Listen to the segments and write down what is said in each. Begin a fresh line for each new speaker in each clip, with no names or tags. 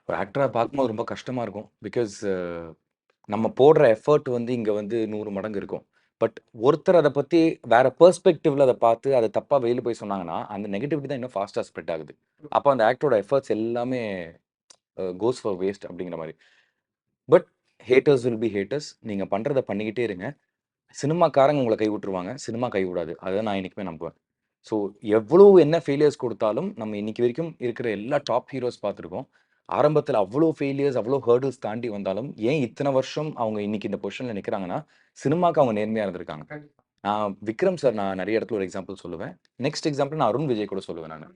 ஒரு ஆக்டரா பார்க்கும்போது ரொம்ப கஷ்டமா இருக்கும். பிகாஸ் நம்ம போடுற எஃபோர்ட் வந்து இங்க வந்து 100 மடங்கு இருக்கும். பட் ஒருத்தர் அத பத்தி வேற பெர்ஸ்பெக்டிவ்ல அத பார்த்து, அத தப்பா வெளில போய் சொன்னாங்கன்னா, அந்த நெகட்டிவிட்டி தான் இன்னும் ஃபாஸ்ட்டா ஸ்ப்ரெட் ஆகுது. அப்ப அந்த ஆக்டரோட எஃபோர்ட்ஸ் எல்லாமே கோஸ் ஃபார் வேஸ்ட் அப்படிங்கிற மாரி. But haters will be haters. நீங்க பண்றத பண்ணிக்கிட்டே இருங்க. சினிமாக்காரங்க உங்கள கைவிட்டுருவாங்க. சினிமா கைவிடாது. அத நான் என்னைக்குமே நம்புவேன். ஸோ எவ்வளோ என்ன ஃபெயிலியர்ஸ் குடுத்தாலும், நம்ம இன்னைக்கு வரைக்கும் இருக்கிற எல்லா டாப் ஹீரோஸ் பார்த்துருக்கோம். ஆரம்பத்தில அவ்ளோ ஃபெயிலியர்ஸ், அவ்ளோ ஹர்டில்ஸ் தாண்டி வந்தாலும், ஏன் இத்தன வருஷம் அவங்க இன்னைக்கு இந்த பொசிஷன்ல நிக்கிறாங்கன்னா, சினிமாக்கு அவங்க நேர்மையா இருந்திருக்காங்க. விக்ரம் சார் நான் நெறைய இடத்துல ஒரு எக்ஸாம்பிள் சொல்லுவேன். நெக்ஸ்ட் எக்ஸாம்பிள் நான் அருண் விஜய் கூட சொல்லுவேன் நானு.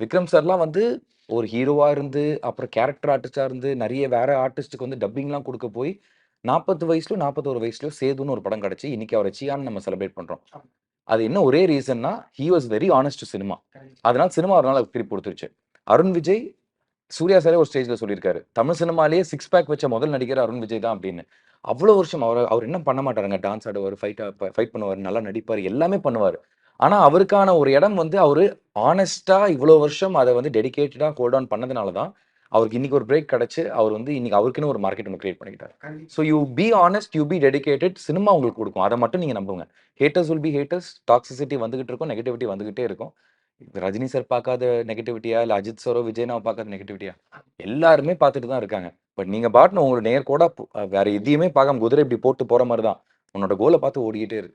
விக்ரம் சார்லாம் வந்து ஒரு ஹீரோவா இருந்து, அப்புறம் கேரக்டர் ஆர்டிஸ்ட்டா இருந்து, நெறைய வேற ஆர்டிஸ்ட்க்கு வந்து டப்பிங்லாம் குடுக்க போய், 40 வயசுலயோ, 41 வயசுலயோ சேதுன்னு ஒரு படம் கிடைச்சு, இன்னைக்கு அவர சியான்னு நம்ம செலிப்ரேட் பண்றோம். அது என்ன ஒரே ரீசன்னா, he was very honest to cinema. அதனால சினிமா அவர மேல திருப்பி குடுத்துருச்சு. அருண் விஜய், சூர்யா சாரே ஒரு ஸ்டேஜ்ல சொல்லியிருக்காரு. தமிழ் சினிமாலயே 6 பேக் வச்ச முதல் நடிகர் அருண் விஜய் தான் அப்படின்னு. அவ்வளோ வருஷம் அவர் என்ன பண்ண மாட்டாருங்க. டான்ஸ் ஆடுவாரு, ஃபைட் பண்ணுவாரு, நல்லா நடிப்பாரு, எல்லாமே பண்ணுவாரு. ஆனா அவருக்கான ஒரு இடம் வந்து அவரு ஹானஸ்ட்டா இவ்வளோ வருஷம் அத வந்து டெடிகேட்டடா ஹோல்ட் ஆன் பண்ணதுனால தான், அவருக்கு இன்னைக்கு ஒரு பிரேக் கிடைச்சு, அவர் வந்து இன்னைக்கு அவருக்குன்னு ஒரு மார்க்கெட் ஒண்ணு கிரியேட் பண்ணிக்கிட்டாரு. So you be honest, you be dedicated. Cinema உங்களுக்கு குடுக்கும். அத மட்டும் நீங்க நம்புங்க. Haters will be haters. Toxicity வந்துகிட்டு இருக்கும். நெகட்டிவிட்டி வந்துகிட்டே இருக்கும். ரஜினி சார் பார்க்காத நெகட்டிவிட்டியா? இல்ல அஜித் சாரோ, விஜய்னாவோ பார்க்காத நெகட்டிவிட்டியா? எல்லாருமே பார்த்துட்டு தான் இருக்காங்க. பட் நீங்க பாட்டுன்னு உங்களோட நேர்கோடா வேற எதையுமே பார்க்காம குதிரை இப்படி போட்டு போற மாரி தான். உன்னோட கோல பார்த்து ஓடிக்கிட்டே இரு.